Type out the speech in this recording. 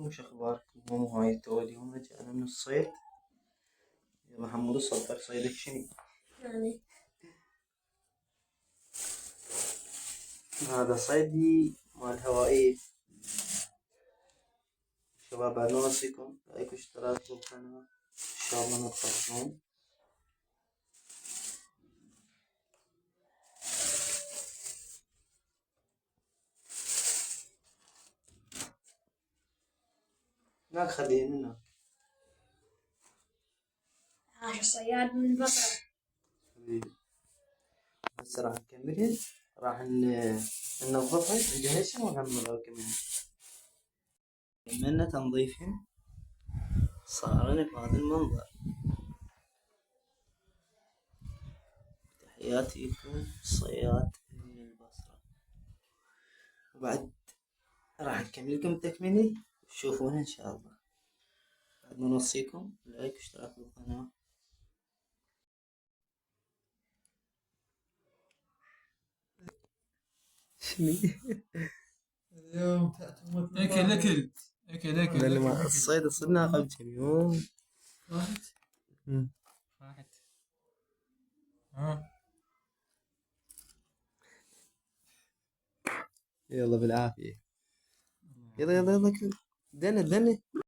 ازيكم، شو اخباركم؟ هاي تو اليوم رجعنا من الصيد. يا محمود صدق صيدك شنو؟ يعني هذا صيدي مال هوائية. شباب بعد ما اوصيكم لايك واشتراك بالقناة ان شاء الله نتقدم. هناك خليه من هناك. عاش الصياد من البصرة. حبيبي هسه راح نكملها، راح ننظفها نجهزها ونكملها كمان. كملنا تنظيفها صارنا بهذا المنظر. تحياتي لكم صياد من البصرة. وبعد راح نكمل لكم التكملة تشوفونها ان شاء الله. بعد ما نوصيكم لايك واشتراك بالقناة. شنو؟ اليوم تأتون اكل الصيد صرنا قبل كم يوم. راحت مم. راحت ها يلا بالعافية. يلا يلا يلا كل دنا دنا.